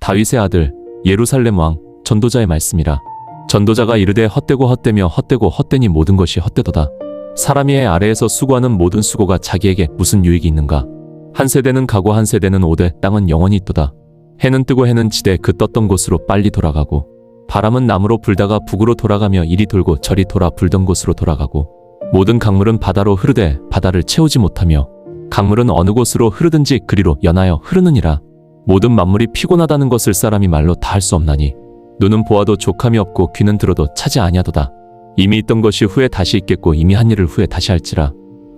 다윗의 아들 예루살렘 왕 전도자의 말씀이라. 전도자가 이르되 헛되고 헛되며 헛되고 헛되니 모든 것이 헛되도다. 사람이 해 아래에서 수고하는 모든 수고가 자기에게 무슨 유익이 있는가. 한 세대는 가고 한 세대는 오되 땅은 영원히 있도다. 해는 뜨고 해는 지되 그 떴던 곳으로 빨리 돌아가고, 바람은 남으로 불다가 북으로 돌아가며 이리 돌고 저리 돌아 불던 곳으로 돌아가고, 모든 강물은 바다로 흐르되 바다를 채우지 못하며, 강물은 어느 곳으로 흐르든지 그리로 연하여 흐르느니라. 모든 만물이 피곤하다는 것을 사람이 말로 다 할 수 없나니, 눈은 보아도 족함이 없고 귀는 들어도 차지 아니하도다. 이미 있던 것이 후에 다시 있겠고 이미 한 일을 후에 다시 할지라.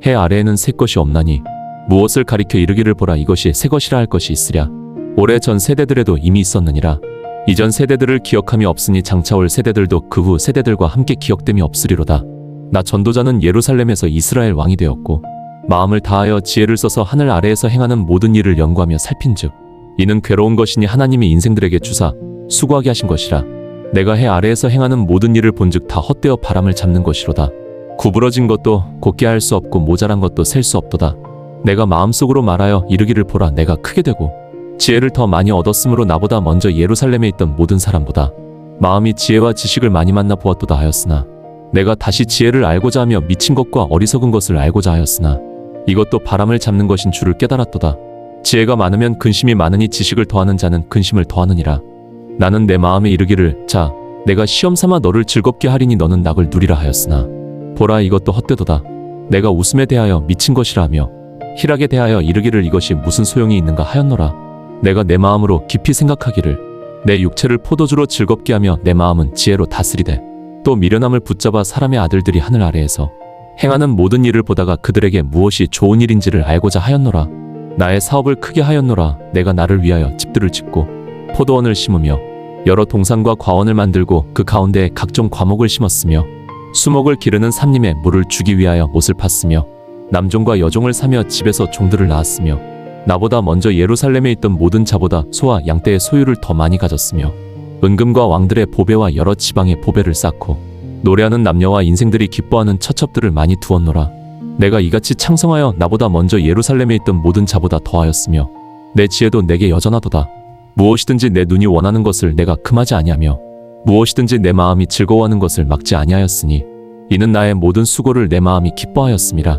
해 아래에는 새 것이 없나니 무엇을 가리켜 이르기를 보라 이것이 새 것이라 할 것이 있으랴. 오래 전 세대들에도 이미 있었느니라. 이전 세대들을 기억함이 없으니 장차 올 세대들도 그 후 세대들과 함께 기억됨이 없으리로다. 나 전도자는 예루살렘에서 이스라엘 왕이 되었고, 마음을 다하여 지혜를 써서 하늘 아래에서 행하는 모든 일을 연구하며 살핀즉, 이는 괴로운 것이니 하나님이 인생들에게 주사 수고하게 하신 것이라. 내가 해 아래에서 행하는 모든 일을 본즉 다 헛되어 바람을 잡는 것이로다. 구부러진 것도 곧게 할 수 없고 모자란 것도 셀 수 없도다. 내가 마음속으로 말하여 이르기를 보라 내가 크게 되고 지혜를 더 많이 얻었으므로 나보다 먼저 예루살렘에 있던 모든 사람보다 마음이 지혜와 지식을 많이 만나 보았도다 하였으나, 내가 다시 지혜를 알고자 하며 미친 것과 어리석은 것을 알고자 하였으나 이것도 바람을 잡는 것인 줄을 깨달았도다. 지혜가 많으면 근심이 많으니 지식을 더하는 자는 근심을 더하느니라. 나는 내 마음에 이르기를 자 내가 시험 삼아 너를 즐겁게 하리니 너는 낙을 누리라 하였으나, 보라 이것도 헛되도다. 내가 웃음에 대하여 미친 것이라 하며 희락에 대하여 이르기를 이것이 무슨 소용이 있는가 하였노라. 내가 내 마음으로 깊이 생각하기를 내 육체를 포도주로 즐겁게 하며 내 마음은 지혜로 다스리되, 또 미련함을 붙잡아 사람의 아들들이 하늘 아래에서 행하는 모든 일을 보다가 그들에게 무엇이 좋은 일인지를 알고자 하였노라. 나의 사업을 크게 하였노라. 내가 나를 위하여 집들을 짓고 포도원을 심으며 여러 동산과 과원을 만들고 그 가운데에 각종 과목을 심었으며, 수목을 기르는 삼림에 물을 주기 위하여 못을 팠으며, 남종과 여종을 사며 집에서 종들을 낳았으며, 나보다 먼저 예루살렘에 있던 모든 자보다 소와 양떼의 소유를 더 많이 가졌으며, 은금과 왕들의 보배와 여러 지방의 보배를 쌓고 노래하는 남녀와 인생들이 기뻐하는 처첩들을 많이 두었노라. 내가 이같이 창성하여 나보다 먼저 예루살렘에 있던 모든 자보다 더하였으며, 내 지혜도 내게 여전하도다. 무엇이든지 내 눈이 원하는 것을 내가 금하지 아니하며, 무엇이든지 내 마음이 즐거워하는 것을 막지 아니하였으니, 이는 나의 모든 수고를 내 마음이 기뻐하였음이라.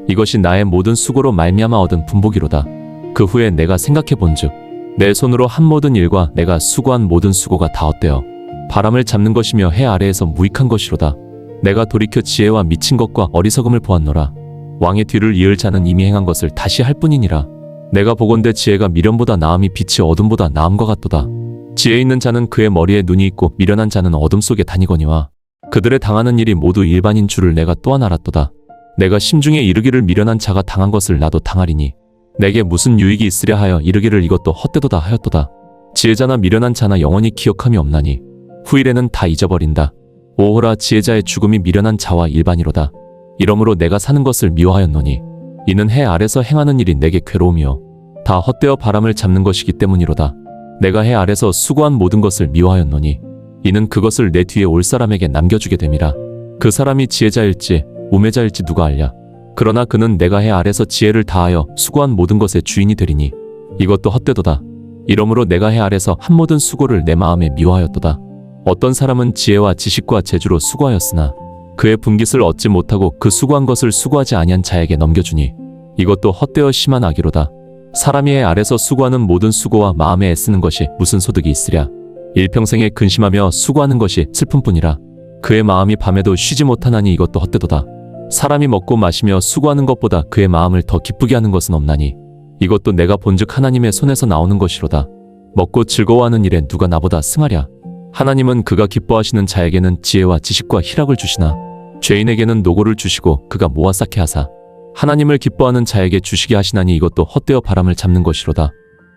이것이 나의 모든 수고로 말미암아 얻은 분복이로다. 그 후에 내가 생각해 본즉, 내 손으로 한 모든 일과 내가 수고한 모든 수고가 다 헛되어 바람을 잡는 것이며 해 아래에서 무익한 것이로다. 내가 돌이켜 지혜와 미친 것과 어리석음을 보았노라. 왕의 뒤를 이을 자는 이미 행한 것을 다시 할 뿐이니라. 내가 보건대 지혜가 미련보다 나음이 빛이 어둠보다 나음과 같도다. 지혜 있는 자는 그의 머리에 눈이 있고 미련한 자는 어둠 속에 다니거니와, 그들의 당하는 일이 모두 일반인 줄을 내가 또한 알았도다. 내가 심중에 이르기를 미련한 자가 당한 것을 나도 당하리니 내게 무슨 유익이 있으랴 하여 이르기를 이것도 헛되도다 하였도다. 지혜자나 미련한 자나 영원히 기억함이 없나니 후일에는 다 잊어버린다. 오호라 지혜자의 죽음이 미련한 자와 일반이로다. 이러므로 내가 사는 것을 미워하였노니, 이는 해 아래서 행하는 일이 내게 괴로움이요 다 헛되어 바람을 잡는 것이기 때문이로다. 내가 해 아래서 수고한 모든 것을 미워하였노니, 이는 그것을 내 뒤에 올 사람에게 남겨주게 됨이라. 그 사람이 지혜자일지 우매자일지 누가 알랴. 그러나 그는 내가 해 아래서 지혜를 다하여 수고한 모든 것의 주인이 되리니 이것도 헛되도다. 이러므로 내가 해 아래서 한 모든 수고를 내 마음에 미워하였도다. 어떤 사람은 지혜와 지식과 재주로 수고하였으나 그의 분깃을 얻지 못하고 그 수고한 것을 수고하지 아니한 자에게 넘겨주니 이것도 헛되어 심한 악이로다. 사람이 해 아래서 수고하는 모든 수고와 마음에 애쓰는 것이 무슨 소득이 있으랴. 일평생에 근심하며 수고하는 것이 슬픔뿐이라. 그의 마음이 밤에도 쉬지 못하나니 이것도 헛되도다. 사람이 먹고 마시며 수고하는 것보다 그의 마음을 더 기쁘게 하는 것은 없나니 이것도 내가 본즉 하나님의 손에서 나오는 것이로다. 먹고 즐거워하는 일에 누가 나보다 승하랴. 하나님은 그가 기뻐하시는 자에게는 지혜와 지식과 희락을 주시나 죄인에게는 노고를 주시고 그가 모아 쌓게 하사 하나님을 기뻐하는 자에게 주시게 하시나니 이것도 헛되어 바람을 잡는 것이로다.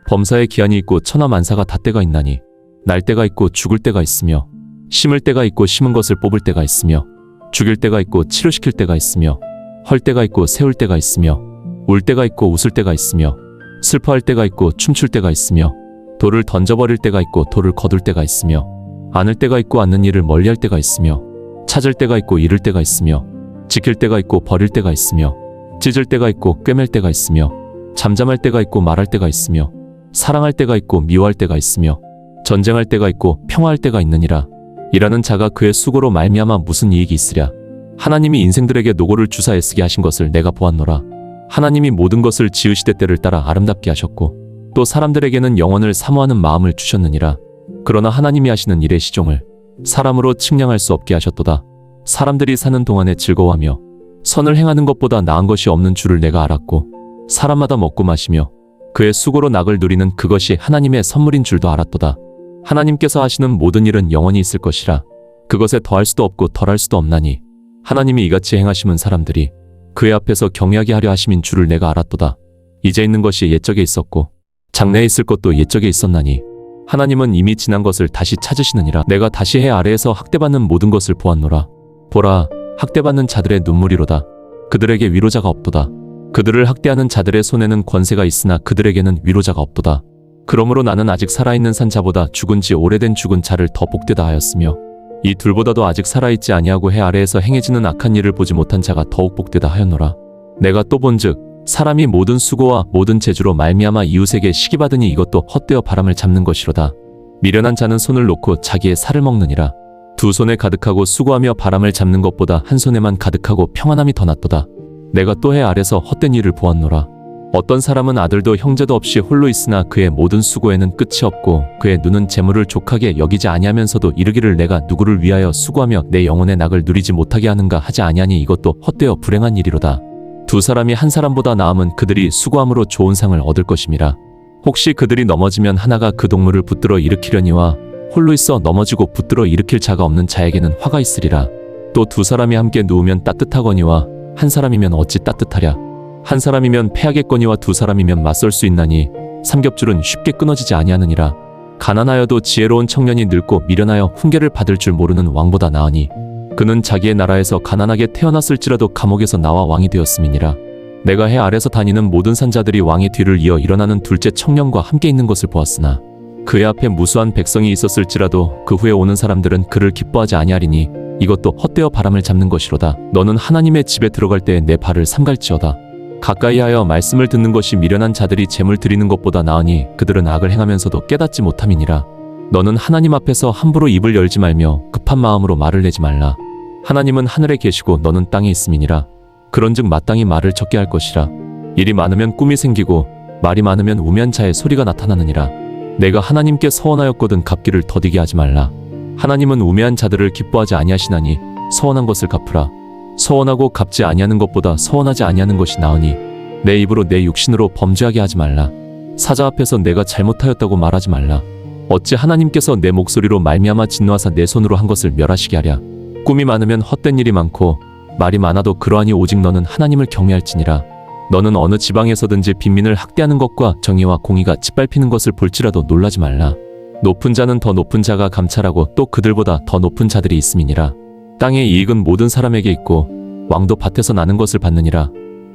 범사에 기한이 있고 천하만사가 다 때가 있나니 날 때가 있고 죽을 때가 있으며 심을 때가 있고 심은 것을 뽑을 때가 있으며 죽일 때가 있고 치료시킬 때가 있으며 헐 때가 있고 세울 때가 있으며 울 때가 있고 웃을 때가 있으며 슬퍼할 때가 있고 춤출 때가 있으며 돌을 던져버릴 때가 있고 돌을 거둘 때가 있으며 안을 때가 있고 않는 일을 멀리할 때가 있으며 찾을 때가 있고 잃을 때가 있으며 지킬 때가 있고 버릴 때가 있으며 찢을 때가 있고 꿰맬 때가 있으며 잠잠할 때가 있고 말할 때가 있으며 사랑할 때가 있고 미워할 때가 있으며 전쟁할 때가 있고 평화할 때가 있느니라. 일하는 자가 그의 수고로 말미암아 무슨 이익이 있으랴. 하나님이 인생들에게 노고를 주사 애쓰게 하신 것을 내가 보았노라. 하나님이 모든 것을 지으시되 때를 따라 아름답게 하셨고 또 사람들에게는 영원을 사모하는 마음을 주셨느니라. 그러나 하나님이 하시는 일의 시종을 사람으로 측량할 수 없게 하셨도다. 사람들이 사는 동안에 즐거워하며 선을 행하는 것보다 나은 것이 없는 줄을 내가 알았고 사람마다 먹고 마시며 그의 수고로 낙을 누리는 그것이 하나님의 선물인 줄도 알았도다. 하나님께서 하시는 모든 일은 영원히 있을 것이라. 그것에 더할 수도 없고 덜할 수도 없나니 하나님이 이같이 행하심은 사람들이 그의 앞에서 경외하게 하려 하심인 줄을 내가 알았도다. 이제 있는 것이 옛적에 있었고 장래에 있을 것도 옛적에 있었나니 하나님은 이미 지난 것을 다시 찾으시느니라. 내가 다시 해 아래에서 학대받는 모든 것을 보았노라. 보라, 학대받는 자들의 눈물이로다. 그들에게 위로자가 없도다. 그들을 학대하는 자들의 손에는 권세가 있으나 그들에게는 위로자가 없도다. 그러므로 나는 아직 살아있는 산 자보다 죽은 지 오래된 죽은 자를 더 복되다 하였으며 이 둘보다도 아직 살아있지 아니하고 해 아래에서 행해지는 악한 일을 보지 못한 자가 더욱 복되다 하였노라. 내가 또 본즉 사람이 모든 수고와 모든 재주로 말미암아 이웃에게 시기받으니 이것도 헛되어 바람을 잡는 것이로다. 미련한 자는 손을 놓고 자기의 살을 먹느니라. 두 손에 가득하고 수고하며 바람을 잡는 것보다 한 손에만 가득하고 평안함이 더 낫도다. 내가 또 해 아래서 헛된 일을 보았노라. 어떤 사람은 아들도 형제도 없이 홀로 있으나 그의 모든 수고에는 끝이 없고 그의 눈은 재물을 족하게 여기지 아니하면서도 이르기를 내가 누구를 위하여 수고하며 내 영혼의 낙을 누리지 못하게 하는가 하지 아니하니 이것도 헛되어 불행한 일이로다. 두 사람이 한 사람보다 나음은 그들이 수고함으로 좋은 상을 얻을 것임이라. 혹시 그들이 넘어지면 하나가 그 동물을 붙들어 일으키려니와 홀로 있어 넘어지고 붙들어 일으킬 자가 없는 자에게는 화가 있으리라. 또 두 사람이 함께 누우면 따뜻하거니와 한 사람이면 어찌 따뜻하랴. 한 사람이면 패하겠거니와 두 사람이면 맞설 수 있나니 삼겹줄은 쉽게 끊어지지 아니하느니라. 가난하여도 지혜로운 청년이 늙고 미련하여 훈계를 받을 줄 모르는 왕보다 나으니 그는 자기의 나라에서 가난하게 태어났을지라도 감옥에서 나와 왕이 되었음이니라. 내가 해 아래서 다니는 모든 산자들이 왕의 뒤를 이어 일어나는 둘째 청년과 함께 있는 것을 보았으나 그의 앞에 무수한 백성이 있었을지라도 그 후에 오는 사람들은 그를 기뻐하지 아니하리니 이것도 헛되어 바람을 잡는 것이로다. 너는 하나님의 집에 들어갈 때에 내 발을 삼갈지어다. 가까이하여 말씀을 듣는 것이 미련한 자들이 재물 드리는 것보다 나으니 그들은 악을 행하면서도 깨닫지 못함이니라. 너는 하나님 앞에서 함부로 입을 열지 말며 급한 마음으로 말을 내지 말라. 하나님은 하늘에 계시고 너는 땅에 있음이니라. 그런즉 마땅히 말을 적게 할 것이라. 일이 많으면 꿈이 생기고 말이 많으면 우매한 자의 소리가 나타나느니라. 내가 하나님께 서원하였거든 갚기를 더디게 하지 말라. 하나님은 우매한 자들을 기뻐하지 아니하시나니 서원한 것을 갚으라. 서원하고 갚지 아니하는 것보다 서원하지 아니하는 것이 나으니 내 입으로 내 육신으로 범죄하게 하지 말라. 사자 앞에서 내가 잘못하였다고 말하지 말라. 어찌 하나님께서 내 목소리로 말미암아 진노하사 내 손으로 한 것을 멸하시게 하랴. 꿈이 많으면 헛된 일이 많고 말이 많아도 그러하니 오직 너는 하나님을 경외할지니라. 너는 어느 지방에서든지 빈민을 학대하는 것과 정의와 공의가 짓밟히는 것을 볼지라도 놀라지 말라. 높은 자는 더 높은 자가 감찰하고 또 그들보다 더 높은 자들이 있음이니라. 땅의 이익은 모든 사람에게 있고 왕도 밭에서 나는 것을 받느니라.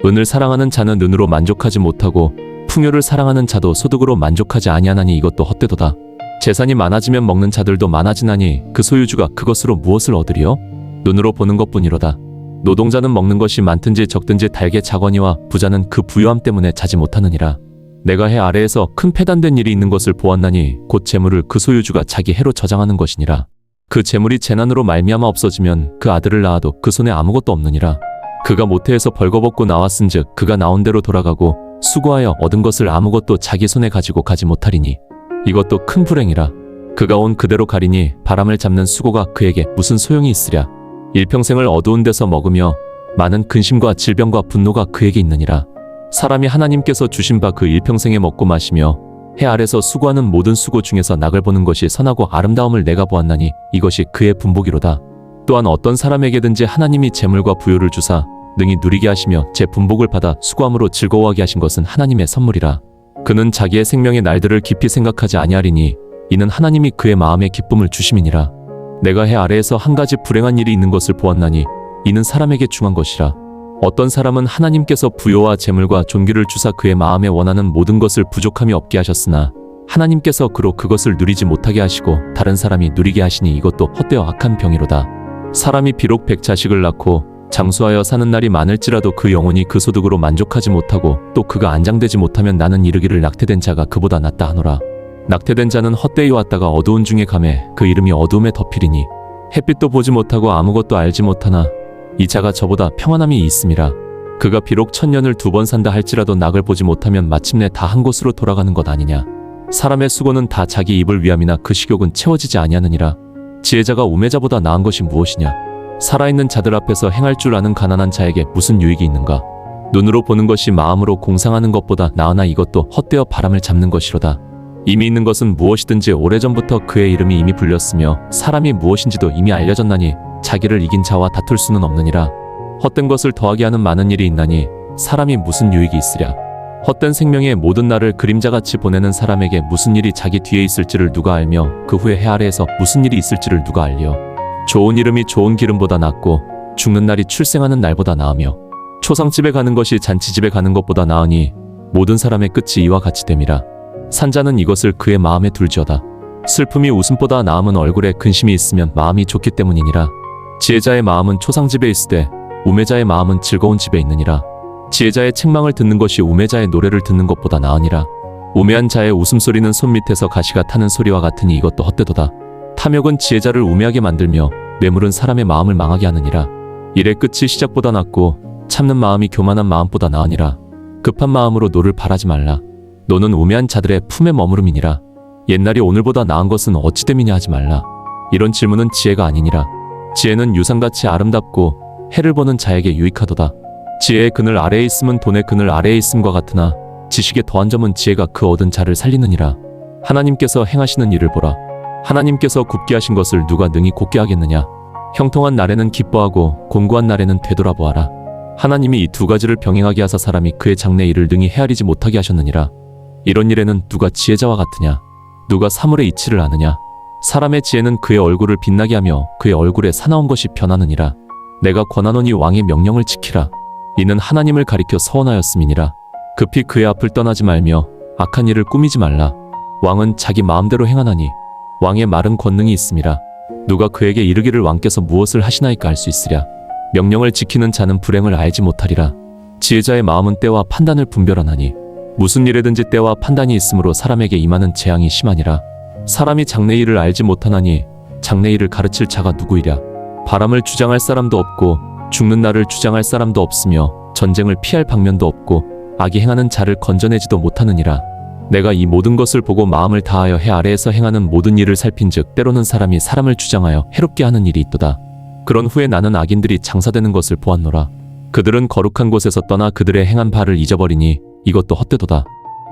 은을 사랑하는 자는 은으로 만족하지 못하고 풍요를 사랑하는 자도 소득으로 만족하지 아니하나니 이것도 헛되도다. 재산이 많아지면 먹는 자들도 많아지나니 그 소유주가 그것으로 무엇을 얻으리요? 눈으로 보는 것뿐이로다. 노동자는 먹는 것이 많든지 적든지 달게 자거니와 부자는 그 부유함 때문에 자지 못하느니라. 내가 해 아래에서 큰 패단된 일이 있는 것을 보았나니 곧 재물을 그 소유주가 자기 해로 저장하는 것이니라. 그 재물이 재난으로 말미암아 없어지면 그 아들을 낳아도 그 손에 아무것도 없느니라. 그가 모태에서 벌거벗고 나왔은즉 그가 나온 대로 돌아가고 수고하여 얻은 것을 아무것도 자기 손에 가지고 가지 못하리니 이것도 큰 불행이라. 그가 온 그대로 가리니 바람을 잡는 수고가 그에게 무슨 소용이 있으랴. 일평생을 어두운 데서 먹으며 많은 근심과 질병과 분노가 그에게 있느니라. 사람이 하나님께서 주신 바 그 일평생에 먹고 마시며 해 아래서 수고하는 모든 수고 중에서 낙을 보는 것이 선하고 아름다움을 내가 보았나니 이것이 그의 분복이로다. 또한 어떤 사람에게든지 하나님이 재물과 부요를 주사 능히 누리게 하시며 제 분복을 받아 수고함으로 즐거워하게 하신 것은 하나님의 선물이라. 그는 자기의 생명의 날들을 깊이 생각하지 아니하리니 이는 하나님이 그의 마음에 기쁨을 주심이니라. 내가 해 아래에서 한 가지 불행한 일이 있는 것을 보았나니 이는 사람에게 중한 것이라. 어떤 사람은 하나님께서 부요와 재물과 존귀를 주사 그의 마음에 원하는 모든 것을 부족함이 없게 하셨으나 하나님께서 그로 그것을 누리지 못하게 하시고 다른 사람이 누리게 하시니 이것도 헛되어 악한 병이로다. 사람이 비록 백자식을 낳고 장수하여 사는 날이 많을지라도 그 영혼이 그 소득으로 만족하지 못하고 또 그가 안장되지 못하면 나는 이르기를 낙태된 자가 그보다 낫다 하노라. 낙태된 자는 헛되이 왔다가 어두운 중에 가매 그 이름이 어두움에 덮이리니 햇빛도 보지 못하고 아무것도 알지 못하나 이 자가 저보다 평안함이 있음이라. 그가 비록 1000년을 2번 산다 할지라도 낙을 보지 못하면 마침내 다 한 곳으로 돌아가는 것 아니냐. 사람의 수고는 다 자기 입을 위함이나 그 식욕은 채워지지 아니하느니라. 지혜자가 우매자보다 나은 것이 무엇이냐. 살아있는 자들 앞에서 행할 줄 아는 가난한 자에게 무슨 유익이 있는가. 눈으로 보는 것이 마음으로 공상하는 것보다 나으나 이것도 헛되어 바람을 잡는 것이로다. 이미 있는 것은 무엇이든지 오래전부터 그의 이름이 이미 불렸으며 사람이 무엇인지도 이미 알려졌나니 자기를 이긴 자와 다툴 수는 없느니라. 헛된 것을 더하게 하는 많은 일이 있나니 사람이 무슨 유익이 있으랴. 헛된 생명의 모든 날을 그림자같이 보내는 사람에게 무슨 일이 자기 뒤에 있을지를 누가 알며 그 후에 해 아래에서 무슨 일이 있을지를 누가 알리요. 좋은 이름이 좋은 기름보다 낫고 죽는 날이 출생하는 날보다 나으며 초상집에 가는 것이 잔치집에 가는 것보다 나으니 모든 사람의 끝이 이와 같이 됨이라. 산자는 이것을 그의 마음에 둘지어다. 슬픔이 웃음보다 나음은 얼굴에 근심이 있으면 마음이 좋기 때문이니라. 지혜자의 마음은 초상집에 있으되 우매자의 마음은 즐거운 집에 있느니라. 지혜자의 책망을 듣는 것이 우매자의 노래를 듣는 것보다 나으니라. 우매한 자의 웃음소리는 손밑에서 가시가 타는 소리와 같으니 이것도 헛되도다. 탐욕은 지혜자를 우매하게 만들며 뇌물은 사람의 마음을 망하게 하느니라. 일의 끝이 시작보다 낫고 참는 마음이 교만한 마음보다 나으니라. 급한 마음으로 노를 바라지 말라. 노는 우매한 자들의 품에 머무름이니라. 옛날이 오늘보다 나은 것은 어찌 됨이냐 하지 말라. 이런 질문은 지혜가 아니니라. 지혜는 유상같이 아름답고 해를 보는 자에게 유익하도다. 지혜의 그늘 아래에 있음은 돈의 그늘 아래에 있음과 같으나 지식의 더한 점은 지혜가 그 얻은 자를 살리느니라. 하나님께서 행하시는 일을 보라. 하나님께서 굽게 하신 것을 누가 능히 곧게 하겠느냐. 형통한 날에는 기뻐하고 곤고한 날에는 되돌아보아라. 하나님이 이 두 가지를 병행하게 하사 사람이 그의 장래 일을 능히 헤아리지 못하게 하셨느니라. 이런 일에는 누가 지혜자와 같으냐. 누가 사물의 이치를 아느냐. 사람의 지혜는 그의 얼굴을 빛나게 하며 그의 얼굴에 사나운 것이 변하느니라. 내가 권하노니 왕의 명령을 지키라. 이는 하나님을 가리켜 서원하였음이니라. 급히 그의 앞을 떠나지 말며 악한 일을 꾸미지 말라. 왕은 자기 마음대로 행하나니 왕의 말은 권능이 있음이라. 누가 그에게 이르기를 왕께서 무엇을 하시나이까 알 수 있으랴. 명령을 지키는 자는 불행을 알지 못하리라. 지혜자의 마음은 때와 판단을 분별하나니 무슨 일에든지 때와 판단이 있으므로 사람에게 임하는 재앙이 심하니라. 사람이 장래 일을 알지 못하나니 장래 일을 가르칠 자가 누구이랴. 바람을 주장할 사람도 없고 죽는 날을 주장할 사람도 없으며 전쟁을 피할 방면도 없고 악이 행하는 자를 건져내지도 못하느니라. 내가 이 모든 것을 보고 마음을 다하여 해 아래에서 행하는 모든 일을 살핀즉 때로는 사람이 사람을 주장하여 해롭게 하는 일이 있도다. 그런 후에 나는 악인들이 장사되는 것을 보았노라. 그들은 거룩한 곳에서 떠나 그들의 행한 바를 잊어버리니 이것도 헛되도다.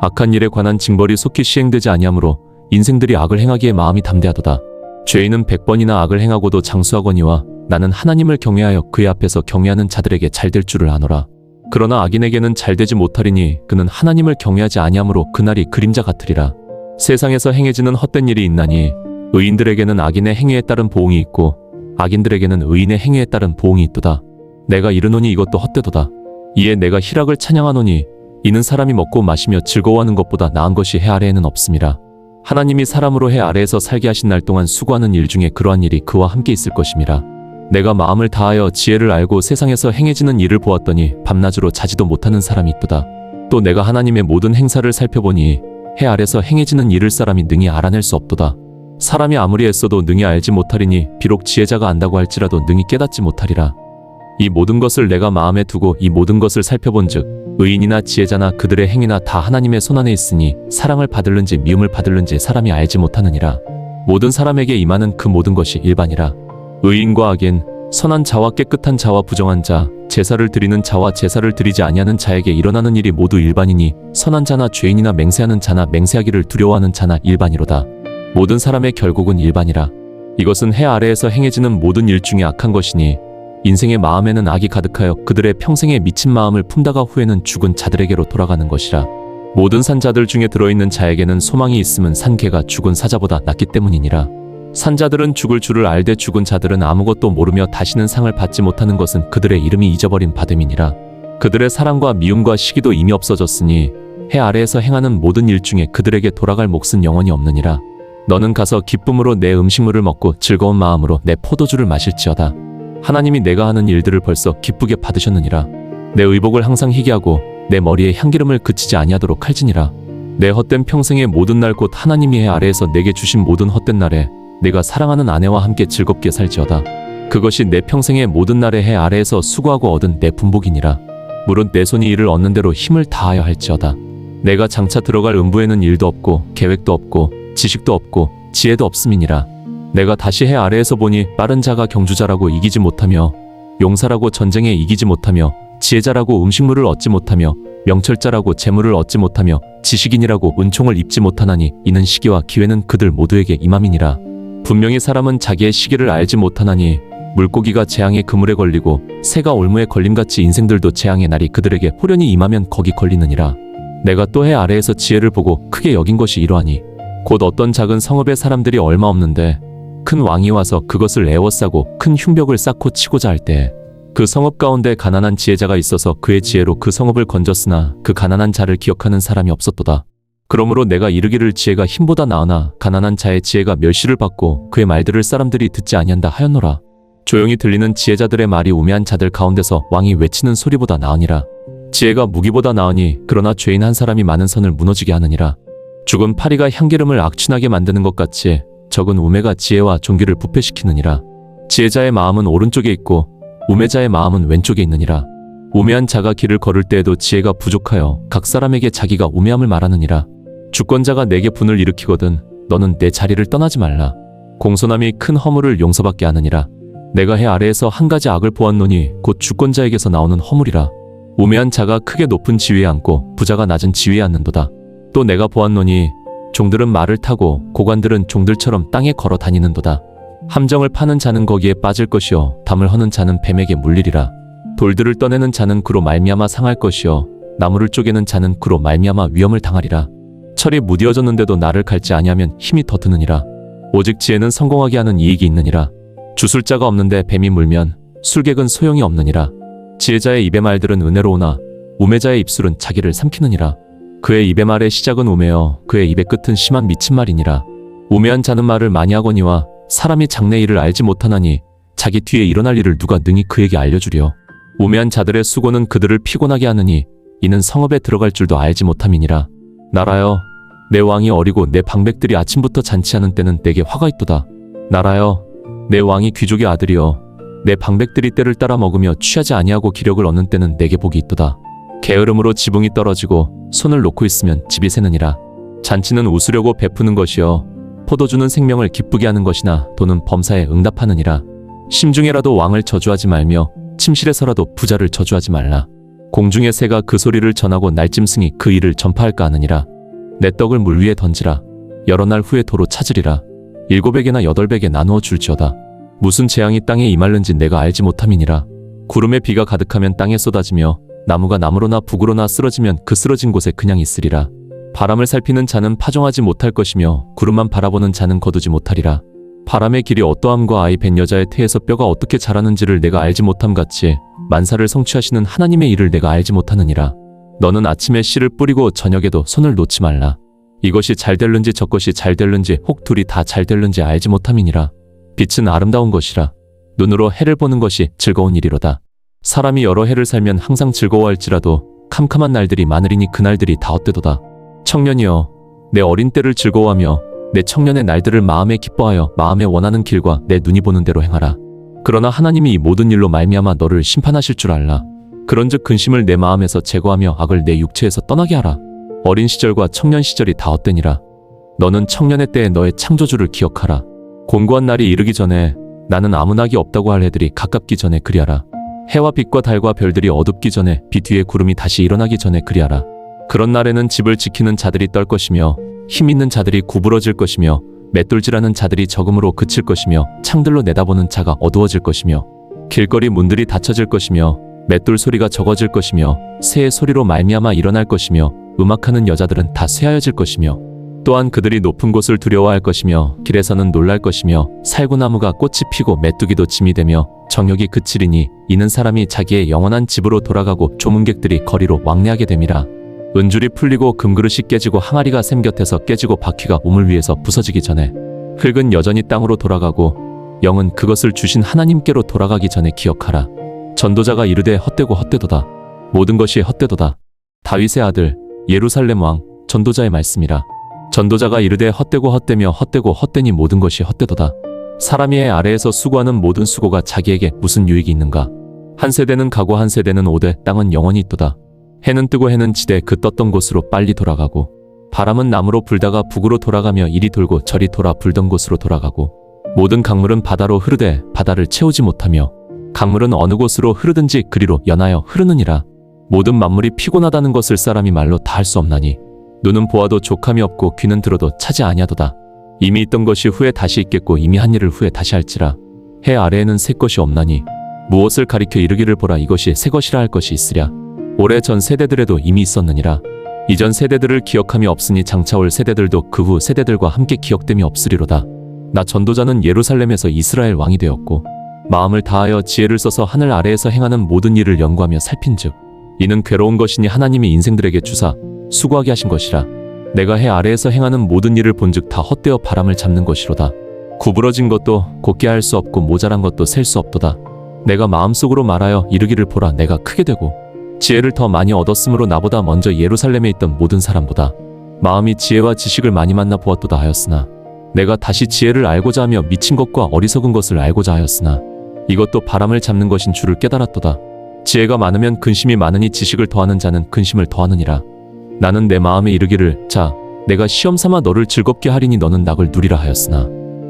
악한 일에 관한 징벌이 속히 시행되지 아니하므로 인생들이 악을 행하기에 마음이 담대하도다. 죄인은 100번이나 악을 행하고도 장수하거니와 나는 하나님을 경외하여 그의 앞에서 경외하는 자들에게 잘될 줄을 아노라. 그러나 악인에게는 잘되지 못하리니 그는 하나님을 경외하지 아니하므로 그날이 그림자 같으리라. 세상에서 행해지는 헛된 일이 있나니 의인들에게는 악인의 행위에 따른 보응이 있고 악인들에게는 의인의 행위에 따른 보응이 있도다. 내가 이르노니 이것도 헛되도다. 이에 내가 희락을 찬양하노니 이는 사람이 먹고 마시며 즐거워하는 것보다 나은 것이 해 아래에는 없음이라. 하나님이 사람으로 해 아래에서 살게 하신 날 동안 수고하는 일 중에 그러한 일이 그와 함께 있을 것임이라. 내가 마음을 다하여 지혜를 알고 세상에서 행해지는 일을 보았더니 밤낮으로 자지도 못하는 사람이 있도다. 또 내가 하나님의 모든 행사를 살펴보니 해 아래서 행해지는 일을 사람이 능히 알아낼 수 없도다. 사람이 아무리 애써도 능히 알지 못하리니 비록 지혜자가 안다고 할지라도 능히 깨닫지 못하리라. 이 모든 것을 내가 마음에 두고 이 모든 것을 살펴본즉 의인이나 지혜자나 그들의 행위나 다 하나님의 손안에 있으니 사랑을 받을는지 미움을 받을는지 사람이 알지 못하느니라. 모든 사람에게 임하는 그 모든 것이 일반이라. 의인과 악인, 선한 자와 깨끗한 자와 부정한 자, 제사를 드리는 자와 제사를 드리지 아니하는 자에게 일어나는 일이 모두 일반이니 선한 자나 죄인이나 맹세하는 자나 맹세하기를 두려워하는 자나 일반이로다. 모든 사람의 결국은 일반이라. 이것은 해 아래에서 행해지는 모든 일 중에 악한 것이니 인생의 마음에는 악이 가득하여 그들의 평생에 미친 마음을 품다가 후에는 죽은 자들에게로 돌아가는 것이라. 모든 산자들 중에 들어있는 자에게는 소망이 있음은 산개가 죽은 사자보다 낫기 때문이니라. 산자들은 죽을 줄을 알되 죽은 자들은 아무것도 모르며 다시는 상을 받지 못하는 것은 그들의 이름이 잊어버린 바됨이니라. 그들의 사랑과 미움과 시기도 이미 없어졌으니 해 아래에서 행하는 모든 일 중에 그들에게 돌아갈 몫은 영원히 없느니라. 너는 가서 기쁨으로 내 음식물을 먹고 즐거운 마음으로 내 포도주를 마실지어다. 하나님이 내가 하는 일들을 벌써 기쁘게 받으셨느니라. 내 의복을 항상 희게 하고 내 머리에 향기름을 그치지 아니하도록 할지니라. 내 헛된 평생의 모든 날 곧 하나님이 해 아래에서 내게 주신 모든 헛된 날에 내가 사랑하는 아내와 함께 즐겁게 살지어다. 그것이 내 평생의 모든 날에 해 아래에서 수고하고 얻은 내 분복이니라. 물론 내 손이 이를 얻는 대로 힘을 다하여 할지어다. 내가 장차 들어갈 음부에는 일도 없고 계획도 없고 지식도 없고 지혜도 없음이니라. 내가 다시 해 아래에서 보니 빠른 자가 경주자라고 이기지 못하며 용사라고 전쟁에 이기지 못하며 지혜자라고 음식물을 얻지 못하며 명철자라고 재물을 얻지 못하며 지식인이라고 은총을 입지 못하나니 이는 시기와 기회는 그들 모두에게 임함이니라. 분명히 사람은 자기의 시기를 알지 못하나니 물고기가 재앙의 그물에 걸리고 새가 올무에 걸림같이 인생들도 재앙의 날이 그들에게 호련히 임하면 거기 걸리느니라. 내가 또 해 아래에서 지혜를 보고 크게 여긴 것이 이러하니 곧 어떤 작은 성읍에 사람들이 얼마 없는데 큰 왕이 와서 그것을 에워싸고 큰 흉벽을 쌓고 치고자 할 때 그 성읍 가운데 가난한 지혜자가 있어서 그의 지혜로 그 성읍을 건졌으나 그 가난한 자를 기억하는 사람이 없었도다. 그러므로 내가 이르기를 지혜가 힘보다 나으나 가난한 자의 지혜가 멸시를 받고 그의 말들을 사람들이 듣지 아니한다 하였노라. 조용히 들리는 지혜자들의 말이 우매한 자들 가운데서 왕이 외치는 소리보다 나으니라. 지혜가 무기보다 나으니 그러나 죄인 한 사람이 많은 선을 무너지게 하느니라. 죽은 파리가 향기름을 악취나게 만드는 것 같이 적은 우매가 지혜와 존귀를 부패시키느니라. 지혜자의 마음은 오른쪽에 있고 우매자의 마음은 왼쪽에 있느니라. 우매한 자가 길을 걸을 때에도 지혜가 부족하여 각 사람에게 자기가 우매함을 말하느니라. 주권자가 내게 분을 일으키거든 너는 내 자리를 떠나지 말라. 공손함이 큰 허물을 용서받게 하느니라. 내가 해 아래에서 한 가지 악을 보았노니 곧 주권자에게서 나오는 허물이라. 우매한 자가 크게 높은 지위에 앉고 부자가 낮은 지위에 앉는도다. 또 내가 보았노니 종들은 말을 타고 고관들은 종들처럼 땅에 걸어 다니는도다. 함정을 파는 자는 거기에 빠질 것이요 담을 허는 자는 뱀에게 물리리라. 돌들을 떠내는 자는 그로 말미암아 상할 것이요 나무를 쪼개는 자는 그로 말미암아 위험을 당하리라. 철이 무디어졌는데도 나를 갈지 아니하면 힘이 더 드느니라. 오직 지혜는 성공하게 하는 이익이 있느니라. 주술자가 없는데 뱀이 물면 술객은 소용이 없느니라. 지혜자의 입의 말들은 은혜로우나 우매자의 입술은 자기를 삼키느니라. 그의 입의 말의 시작은 우매여 그의 입의 끝은 심한 미친 말이니라. 우매한 자는 말을 많이 하거니와 사람이 장래 일을 알지 못하나니 자기 뒤에 일어날 일을 누가 능히 그에게 알려주려. 우매한 자들의 수고는 그들을 피곤하게 하느니 이는 성읍에 들어갈 줄도 알지 못함이니라. 나라여 내 왕이 어리고 내 방백들이 아침부터 잔치하는 때는 내게 화가 있도다. 나라여 내 왕이 귀족의 아들이여 내 방백들이 때를 따라 먹으며 취하지 아니하고 기력을 얻는 때는 내게 복이 있도다. 게으름으로 지붕이 떨어지고 손을 놓고 있으면 집이 새느니라. 잔치는 웃으려고 베푸는 것이여 포도주는 생명을 기쁘게 하는 것이나 돈은 범사에 응답하느니라. 심중에라도 왕을 저주하지 말며 침실에서라도 부자를 저주하지 말라. 공중의 새가 그 소리를 전하고 날짐승이 그 일을 전파할까 하느니라. 내 떡을 물 위에 던지라. 여러 날 후에 도로 찾으리라. 7배개나 8배개 나누어 줄지어다. 무슨 재앙이 땅에 임할는지 내가 알지 못함이니라. 구름에 비가 가득하면 땅에 쏟아지며 나무가 나무로나 북으로나 쓰러지면 그 쓰러진 곳에 그냥 있으리라. 바람을 살피는 자는 파종하지 못할 것이며 구름만 바라보는 자는 거두지 못하리라. 바람의 길이 어떠함과 아이 벤 여자의 태에서 뼈가 어떻게 자라는지를 내가 알지 못함 같이 만사를 성취하시는 하나님의 일을 내가 알지 못하느니라. 너는 아침에 씨를 뿌리고 저녁에도 손을 놓지 말라. 이것이 잘 될는지 저것이 잘 될는지 혹 둘이 다 잘 될는지 알지 못함이니라. 빛은 아름다운 것이라. 눈으로 해를 보는 것이 즐거운 일이로다. 사람이 여러 해를 살면 항상 즐거워할지라도 캄캄한 날들이 많으리니 그 날들이 다 헛되도다. 청년이여 내 어린 때를 즐거워하며 내 청년의 날들을 마음에 기뻐하여 마음에 원하는 길과 내 눈이 보는 대로 행하라. 그러나 하나님이 이 모든 일로 말미암아 너를 심판하실 줄 알라. 그런즉 근심을 내 마음에서 제거하며 악을 내 육체에서 떠나게 하라. 어린 시절과 청년 시절이 다 헛되니라. 너는 청년의 때에 너의 창조주를 기억하라. 곤고한 날이 이르기 전에 나는 아무 낙이 없다고 할 해들이 가깝기 전에 그리하라. 해와 빛과 달과 별들이 어둡기 전에 빛 뒤에 구름이 다시 일어나기 전에 그리하라. 그런 날에는 집을 지키는 자들이 떨 것이며 힘 있는 자들이 구부러질 것이며 맷돌질하는 자들이 적음으로 그칠 것이며 창들로 내다보는 자가 어두워질 것이며 길거리 문들이 닫혀질 것이며 맷돌 소리가 적어질 것이며 새의 소리로 말미암아 일어날 것이며 음악하는 여자들은 다 쇠하여질 것이며 또한 그들이 높은 곳을 두려워할 것이며 길에서는 놀랄 것이며 살구나무가 꽃이 피고 메뚜기도 짐이 되며 정욕이 그치리니 이는 사람이 자기의 영원한 집으로 돌아가고 조문객들이 거리로 왕래하게 됨이라. 은줄이 풀리고 금그릇이 깨지고 항아리가 샘 곁에서 깨지고 바퀴가 우물 위에서 부서지기 전에 흙은 여전히 땅으로 돌아가고 영은 그것을 주신 하나님께로 돌아가기 전에 기억하라. 전도자가 이르되 헛되고 헛되도다. 모든 것이 헛되도다. 다윗의 아들 예루살렘 왕 전도자의 말씀이라. 전도자가 이르되 헛되고 헛되며 헛되고 헛되니 모든 것이 헛되도다. 사람이 해 아래에서 수고하는 모든 수고가 자기에게 무슨 유익이 있는가? 한 세대는 가고 한 세대는 오되 땅은 영원히 있도다. 해는 뜨고 해는 지되 그 떴던 곳으로 빨리 돌아가고 바람은 남으로 불다가 북으로 돌아가며 이리 돌고 저리 돌아 불던 곳으로 돌아가고 모든 강물은 바다로 흐르되 바다를 채우지 못하며 강물은 어느 곳으로 흐르든지 그리로 연하여 흐르느니라. 모든 만물이 피곤하다는 것을 사람이 말로 다 할 수 없나니 눈은 보아도 족함이 없고 귀는 들어도 차지 아니하도다. 이미 있던 것이 후에 다시 있겠고 이미 한 일을 후에 다시 할지라. 해 아래에는 새 것이 없나니 무엇을 가리켜 이르기를 보라 이것이 새 것이라 할 것이 있으랴. 오래 전 세대들에도 이미 있었느니라. 이전 세대들을 기억함이 없으니 장차 올 세대들도 그 후 세대들과 함께 기억됨이 없으리로다. 나 전도자는 예루살렘에서 이스라엘 왕이 되었고 마음을 다하여 지혜를 써서 하늘 아래에서 행하는 모든 일을 연구하며 살핀즉 이는 괴로운 것이니 하나님이 인생들에게 주사 수고하게 하신 것이라. 내가 해 아래에서 행하는 모든 일을 본즉 다 헛되어 바람을 잡는 것이로다. 구부러진 것도 곧게 할 수 없고 모자란 것도 셀 수 없도다. 내가 마음속으로 말하여 이르기를 보라 내가 크게 되고 지혜를 더 많이 얻었으므로 나보다 먼저 예루살렘에 있던 모든 사람보다 마음이 지혜와 지식을 많이 만나 보았도다 하였으나 내가 다시 지혜를 알고자 하며 미친 것과 어리석은 것을 알고자 하였으나 이것도 바람을 잡는 것인 줄을 깨달았도다. 지혜가 많으면 근심이 많으니 지식을 더하는 자는 근심을 더하느니라. 나는 내 마음에 이르기를 자 내가 시험 삼아 너를 즐겁게 하리니 너는 낙을 누리라 하였으나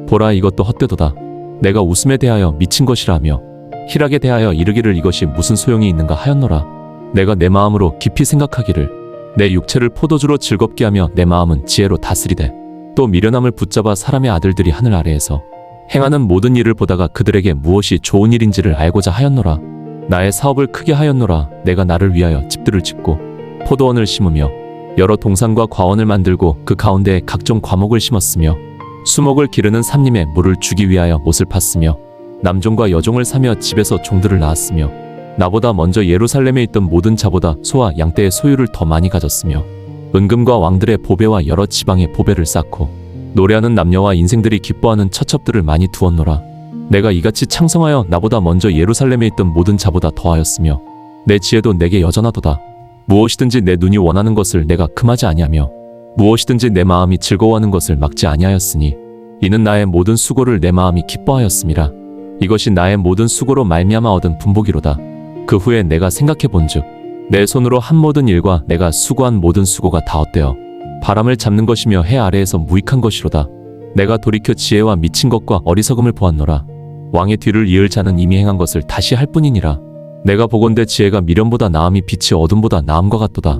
보라 이것도 헛되도다. 내가 웃음에 대하여 미친 것이라 하며 희락에 대하여 이르기를 이것이 무슨 소용이 있는가 하였노라. 내가 내 마음으로 깊이 생각하기를 내 육체를 포도주로 즐겁게 하며 내 마음은 지혜로 다스리되 또 미련함을 붙잡아 사람의 아들들이 하늘 아래에서 행하는 모든 일을 보다가 그들에게 무엇이 좋은 일인지를 알고자 하였노라. 나의 사업을 크게 하였노라. 내가 나를 위하여 집들을 짓고 포도원을 심으며 여러 동산과 과원을 만들고 그 가운데에 각종 과목을 심었으며 수목을 기르는 삼림에 물을 주기 위하여 못을 팠으며 남종과 여종을 사며 집에서 종들을 낳았으며 나보다 먼저 예루살렘에 있던 모든 자보다 소와 양떼의 소유를 더 많이 가졌으며 은금과 왕들의 보배와 여러 지방의 보배를 쌓고 노래하는 남녀와 인생들이 기뻐하는 처첩들을 많이 두었노라. 내가 이같이 창성하여 나보다 먼저 예루살렘에 있던 모든 자보다 더하였으며 내 지혜도 내게 여전하도다. 무엇이든지 내 눈이 원하는 것을 내가 금하지 아니하며 무엇이든지 내 마음이 즐거워하는 것을 막지 아니하였으니 이는 나의 모든 수고를 내 마음이 기뻐하였음이라. 이것이 나의 모든 수고로 말미암아 얻은 분복이로다. 그 후에 내가 생각해 본즉 내 손으로 한 모든 일과 내가 수고한 모든 수고가 다 헛되어 바람을 잡는 것이며 해 아래에서 무익한 것이로다. 내가 돌이켜 지혜와 미친 것과 어리석음을 보았노라. 왕의 뒤를 이을 자는 이미 행한 것을 다시 할 뿐이니라. 내가 보건대 지혜가 미련보다 나음이 빛이 어둠보다 나음과 같도다.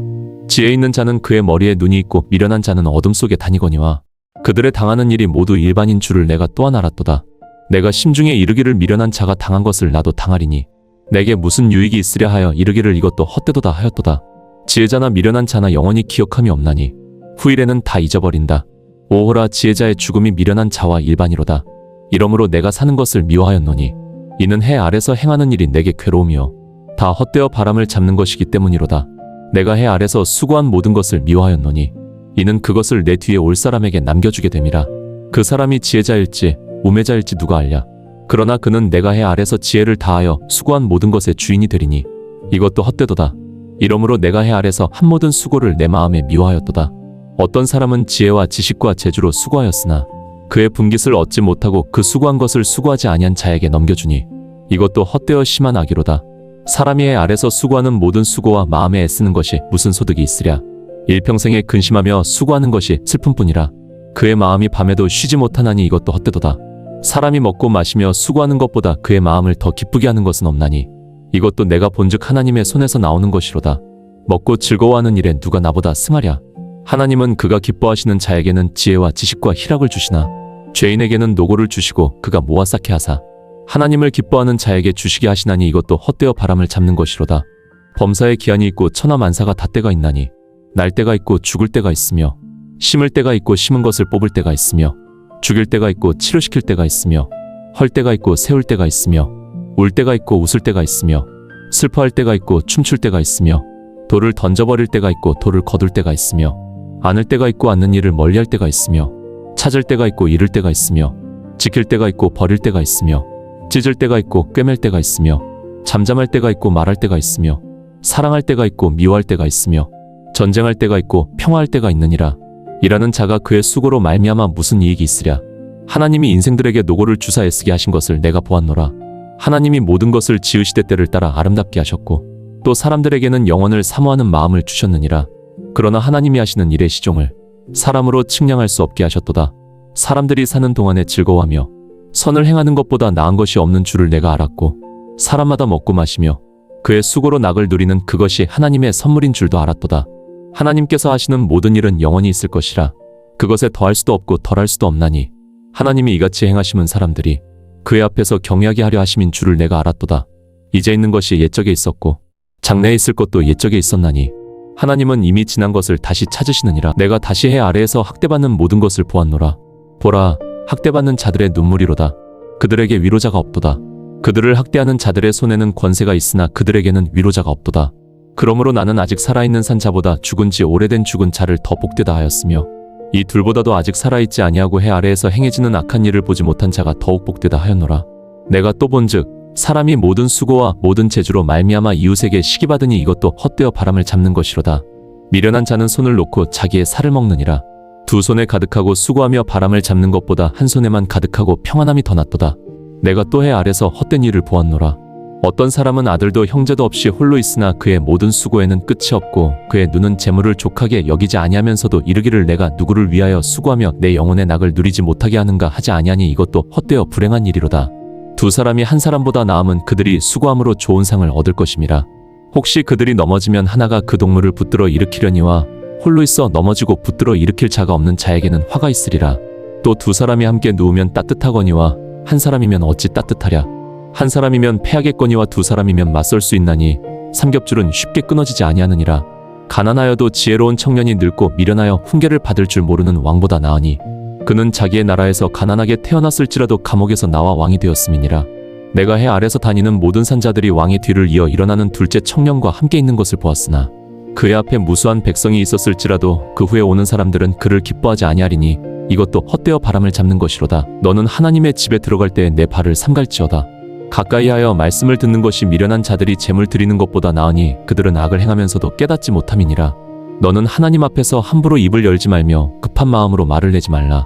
지혜 있는 자는 그의 머리에 눈이 있고 미련한 자는 어둠 속에 다니거니와 그들의 당하는 일이 모두 일반인 줄을 내가 또한 알았도다. 내가 심중에 이르기를 미련한 자가 당한 것을 나도 당하리니 내게 무슨 유익이 있으랴 하여 이르기를 이것도 헛되도다 하였도다. 지혜자나 미련한 자나 영원히 기억함이 없나니 후일에는 다 잊어버린다. 오호라 지혜자의 죽음이 미련한 자와 일반이로다. 이러므로 내가 사는 것을 미워하였노니 이는 해 아래서 행하는 일이 내게 괴로우며 다 헛되어 바람을 잡는 것이기 때문이로다. 내가 해 아래서 수고한 모든 것을 미워하였노니 이는 그것을 내 뒤에 올 사람에게 남겨주게 됨이라. 그 사람이 지혜자일지 우매자일지 누가 알랴. 그러나 그는 내가 해 아래서 지혜를 다하여 수고한 모든 것의 주인이 되리니 이것도 헛되도다. 이러므로 내가 해 아래서 한 모든 수고를 내 마음에 미워하였도다. 어떤 사람은 지혜와 지식과 재주로 수고하였으나 그의 분깃을 얻지 못하고 그 수고한 것을 수고하지 아니한 자에게 넘겨주니 이것도 헛되어 심한 악이로다. 사람이 해 아래서 수고하는 모든 수고와 마음에 애쓰는 것이 무슨 소득이 있으랴. 일평생에 근심하며 수고하는 것이 슬픔뿐이라. 그의 마음이 밤에도 쉬지 못하나니 이것도 헛되도다. 사람이 먹고 마시며 수고하는 것보다 그의 마음을 더 기쁘게 하는 것은 없나니 이것도 내가 본즉 하나님의 손에서 나오는 것이로다. 먹고 즐거워하는 일에 누가 나보다 승하랴. 하나님은 그가 기뻐하시는 자에게는 지혜와 지식과 희락을 주시나 죄인에게는 노고를 주시고 그가 모아 쌓게 하사 하나님을 기뻐하는 자에게 주시게 하시나니 이것도 헛되어 바람을 잡는 것이로다. 범사에 기한이 있고 천하만사가 다 때가 있나니 날 때가 있고 죽을 때가 있으며 심을 때가 있고 심은 것을 뽑을 때가 있으며 죽일 때가 있고 치료시킬 때가 있으며 헐 때가 있고 세울 때가 있으며 울 때가 있고 웃을 때가 있으며 슬퍼할 때가 있고 춤출 때가 있으며 돌을 던져버릴 때가 있고 돌을 거둘 때가 있으며 안을 때가 있고 않는 일을 멀리할 때가 있으며 찾을 때가 있고 잃을 때가 있으며 지킬 때가 있고 버릴 때가 있으며 찢을 때가 있고 꿰맬 때가 있으며 잠잠할 때가 있고 말할 때가 있으며 사랑할 때가 있고 미워할 때가 있으며 전쟁할 때가 있고 평화할 때가 있느니라. 일하는 자가 그의 수고로 말미암아 무슨 이익이 있으랴. 하나님이 인생들에게 노고를 주사 애쓰게 하신 것을 내가 보았노라. 하나님이 모든 것을 지으시되 때를 따라 아름답게 하셨고 또 사람들에게는 영원을 사모하는 마음을 주셨느니라. 그러나 하나님이 하시는 일의 시종을 사람으로 측량할 수 없게 하셨도다. 사람들이 사는 동안에 즐거워하며 선을 행하는 것보다 나은 것이 없는 줄을 내가 알았고 사람마다 먹고 마시며 그의 수고로 낙을 누리는 그것이 하나님의 선물인 줄도 알았도다. 하나님께서 하시는 모든 일은 영원히 있을 것이라. 그것에 더할 수도 없고 덜할 수도 없나니 하나님이 이같이 행하심은 사람들이 그의 앞에서 경외하게 하려 하심인 줄을 내가 알았도다. 이제 있는 것이 옛적에 있었고 장래에 있을 것도 옛적에 있었나니 하나님은 이미 지난 것을 다시 찾으시느니라. 내가 다시 해 아래에서 학대받는 모든 것을 보았노라. 보라, 학대받는 자들의 눈물이로다. 그들에게 위로자가 없도다. 그들을 학대하는 자들의 손에는 권세가 있으나 그들에게는 위로자가 없도다. 그러므로 나는 아직 살아있는 산 자보다 죽은 지 오래된 죽은 자를 더 복되다 하였으며 이 둘보다도 아직 살아있지 아니하고 해 아래에서 행해지는 악한 일을 보지 못한 자가 더욱 복되다 하였노라. 내가 또 본즉 사람이 모든 수고와 모든 재주로 말미암아 이웃에게 시기받으니 이것도 헛되어 바람을 잡는 것이로다. 미련한 자는 손을 놓고 자기의 살을 먹느니라. 두 손에 가득하고 수고하며 바람을 잡는 것보다 한 손에만 가득하고 평안함이 더 낫도다. 내가 또 해 아래서 헛된 일을 보았노라. 어떤 사람은 아들도 형제도 없이 홀로 있으나 그의 모든 수고에는 끝이 없고 그의 눈은 재물을 족하게 여기지 아니하면서도 이르기를 내가 누구를 위하여 수고하며 내 영혼의 낙을 누리지 못하게 하는가 하지 아니하니 이것도 헛되어 불행한 일이로다. 두 사람이 한 사람보다 나음은 그들이 수고함으로 좋은 상을 얻을 것임이라. 혹시 그들이 넘어지면 하나가 그 동물을 붙들어 일으키려니와 홀로 있어 넘어지고 붙들어 일으킬 자가 없는 자에게는 화가 있으리라. 또 두 사람이 함께 누우면 따뜻하거니와 한 사람이면 어찌 따뜻하랴. 한 사람이면 패하겠거니와 두 사람이면 맞설 수 있나니 삼겹줄은 쉽게 끊어지지 아니하느니라. 가난하여도 지혜로운 청년이 늙고 미련하여 훈계를 받을 줄 모르는 왕보다 나으니 그는 자기의 나라에서 가난하게 태어났을지라도 감옥에서 나와 왕이 되었음이니라. 내가 해 아래서 다니는 모든 산자들이 왕의 뒤를 이어 일어나는 둘째 청년과 함께 있는 것을 보았으나 그의 앞에 무수한 백성이 있었을지라도 그 후에 오는 사람들은 그를 기뻐하지 아니하리니 이것도 헛되어 바람을 잡는 것이로다. 너는 하나님의 집에 들어갈 때 내 발을 삼갈지어다. 가까이하여 말씀을 듣는 것이 미련한 자들이 재물 드리는 것보다 나으니 그들은 악을 행하면서도 깨닫지 못함이니라. 너는 하나님 앞에서 함부로 입을 열지 말며 급한 마음으로 말을 내지 말라.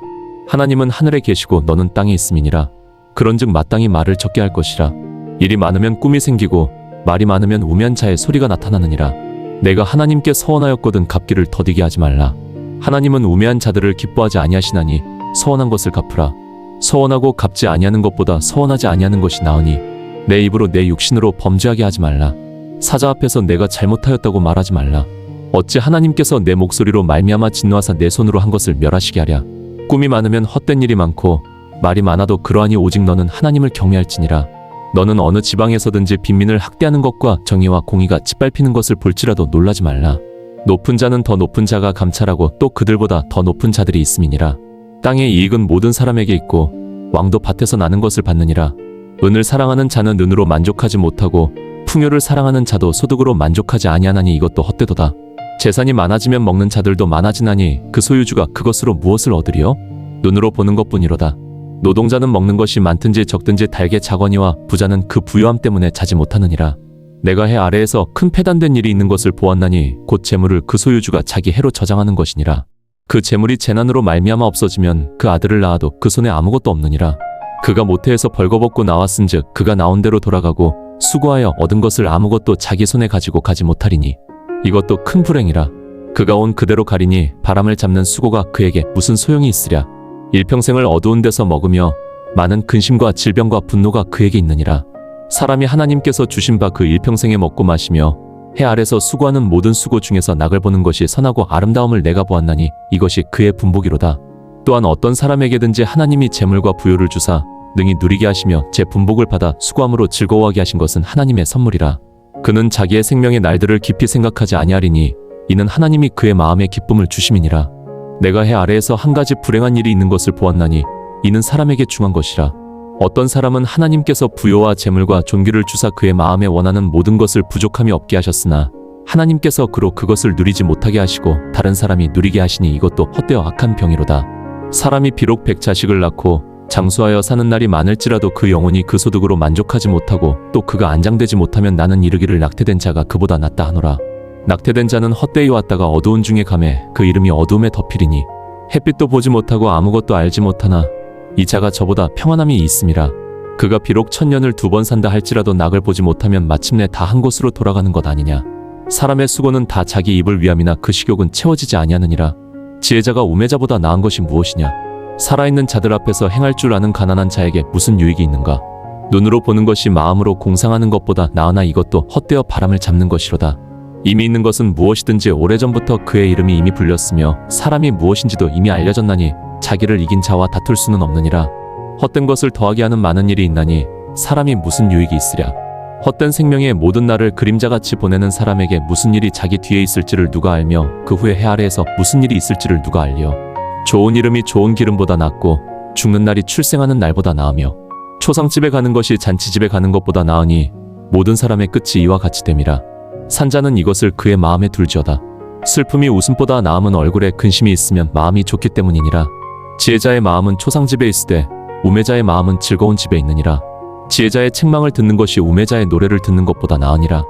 하나님은 하늘에 계시고 너는 땅에 있음이니라. 그런즉 마땅히 말을 적게 할 것이라. 일이 많으면 꿈이 생기고 말이 많으면 우매한 자의 소리가 나타나느니라. 내가 하나님께 서원하였거든 갚기를 더디게 하지 말라. 하나님은 우매한 자들을 기뻐하지 아니하시나니 서원한 것을 갚으라. 서원하고 갚지 아니하는 것보다 서원하지 아니하는 것이 나으니 내 입으로 내 육신으로 범죄하게 하지 말라. 사자 앞에서 내가 잘못하였다고 말하지 말라. 어찌 하나님께서 내 목소리로 말미암아 진노하사 내 손으로 한 것을 멸하시게 하랴. 꿈이 많으면 헛된 일이 많고 말이 많아도 그러하니 오직 너는 하나님을 경외할지니라. 너는 어느 지방에서든지 빈민을 학대하는 것과 정의와 공의가 짓밟히는 것을 볼지라도 놀라지 말라. 높은 자는 더 높은 자가 감찰하고 또 그들보다 더 높은 자들이 있음이니라. 땅의 이익은 모든 사람에게 있고 왕도 밭에서 나는 것을 받느니라. 은을 사랑하는 자는 은으로 만족하지 못하고 풍요를 사랑하는 자도 소득으로 만족하지 아니하나니 이것도 헛되도다. 재산이 많아지면 먹는 자들도 많아지나니 그 소유주가 그것으로 무엇을 얻으리요? 눈으로 보는 것뿐이로다. 노동자는 먹는 것이 많든지 적든지 달게 자거니와 부자는 그 부요함 때문에 자지 못하느니라. 내가 해 아래에서 큰 패단된 일이 있는 것을 보았나니 곧 재물을 그 소유주가 자기 해로 저장하는 것이니라. 그 재물이 재난으로 말미암아 없어지면 그 아들을 낳아도 그 손에 아무것도 없느니라. 그가 모태에서 벌거벗고 나왔은즉 그가 나온 대로 돌아가고 수고하여 얻은 것을 아무것도 자기 손에 가지고 가지 못하리니 이것도 큰 불행이라. 그가 온 그대로 가리니 바람을 잡는 수고가 그에게 무슨 소용이 있으랴. 일평생을 어두운 데서 먹으며 많은 근심과 질병과 분노가 그에게 있느니라. 사람이 하나님께서 주신 바 그 일평생에 먹고 마시며 해 아래서 수고하는 모든 수고 중에서 낙을 보는 것이 선하고 아름다움을 내가 보았나니 이것이 그의 분복이로다. 또한 어떤 사람에게든지 하나님이 재물과 부요를 주사 능히 누리게 하시며 제 분복을 받아 수고함으로 즐거워하게 하신 것은 하나님의 선물이라. 그는 자기의 생명의 날들을 깊이 생각하지 아니하리니 이는 하나님이 그의 마음에 기쁨을 주심이니라. 내가 해 아래에서 한 가지 불행한 일이 있는 것을 보았나니 이는 사람에게 중한 것이라. 어떤 사람은 하나님께서 부요와 재물과 존귀를 주사 그의 마음에 원하는 모든 것을 부족함이 없게 하셨으나 하나님께서 그로 그것을 누리지 못하게 하시고 다른 사람이 누리게 하시니 이것도 헛되어 악한 병이로다. 사람이 비록 백자식을 낳고 장수하여 사는 날이 많을지라도 그 영혼이 그 소득으로 만족하지 못하고 또 그가 안장되지 못하면 나는 이르기를 낙태된 자가 그보다 낫다 하노라. 낙태된 자는 헛되이 왔다가 어두운 중에 가매 그 이름이 어두움에 덮이리니 햇빛도 보지 못하고 아무것도 알지 못하나 이 자가 저보다 평안함이 있음이라. 그가 비록 1000년을 2번 산다 할지라도 낙을 보지 못하면 마침내 다 한 곳으로 돌아가는 것 아니냐. 사람의 수고는 다 자기 입을 위함이나 그 식욕은 채워지지 아니하느니라. 지혜자가 우매자보다 나은 것이 무엇이냐. 살아있는 자들 앞에서 행할 줄 아는 가난한 자에게 무슨 유익이 있는가. 눈으로 보는 것이 마음으로 공상하는 것보다 나으나 이것도 헛되어 바람을 잡는 것이로다. 이미 있는 것은 무엇이든지 오래전부터 그의 이름이 이미 불렸으며 사람이 무엇인지도 이미 알려졌나니 자기를 이긴 자와 다툴 수는 없느니라. 헛된 것을 더하게 하는 많은 일이 있나니 사람이 무슨 유익이 있으랴. 헛된 생명의 모든 날을 그림자같이 보내는 사람에게 무슨 일이 자기 뒤에 있을지를 누가 알며 그 후에 해 아래에서 무슨 일이 있을지를 누가 알리요. 좋은 이름이 좋은 기름보다 낫고 죽는 날이 출생하는 날보다 나으며 초상집에 가는 것이 잔치집에 가는 것보다 나으니 모든 사람의 끝이 이와 같이 됨이라. 산자는 이것을 그의 마음에 둘지어다. 슬픔이 웃음보다 나음은 얼굴에 근심이 있으면 마음이 좋기 때문이니라. 지혜자의 마음은 초상집에 있으되 우매자의 마음은 즐거운 집에 있느니라. 지혜자의 책망을 듣는 것이 우매자의 노래를 듣는 것보다 나으니라.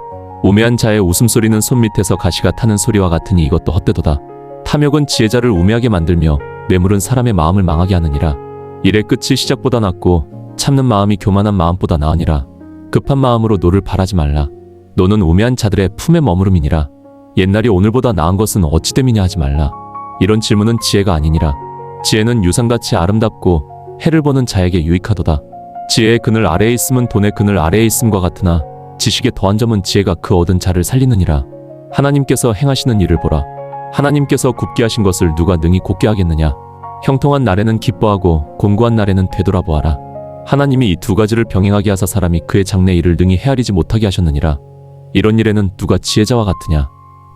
우매한 자의 웃음소리는 손밑에서 가시가 타는 소리와 같으니 이것도 헛되도다. 탐욕은 지혜자를 우매하게 만들며 뇌물은 사람의 마음을 망하게 하느니라. 일의 끝이 시작보다 낫고 참는 마음이 교만한 마음보다 나으니라. 급한 마음으로 노를 바라지 말라. 노는 우매한 자들의 품에 머무름이니라. 옛날이 오늘보다 나은 것은 어찌 됨이냐 하지 말라. 이런 질문은 지혜가 아니니라. 지혜는 유상같이 아름답고 해를 보는 자에게 유익하도다. 지혜의 그늘 아래에 있음은 돈의 그늘 아래에 있음과 같으나 지식의 더한 점은 지혜가 그 얻은 자를 살리느니라. 하나님께서 행하시는 일을 보라. 하나님께서 굽게 하신 것을 누가 능히 곧게 하겠느냐. 형통한 날에는 기뻐하고 곤고한 날에는 되돌아보아라. 하나님이 이 두 가지를 병행하게 하사 사람이 그의 장래 일을 능히 헤아리지 못하게 하셨느니라. 이런 일에는 누가 지혜자와 같으냐.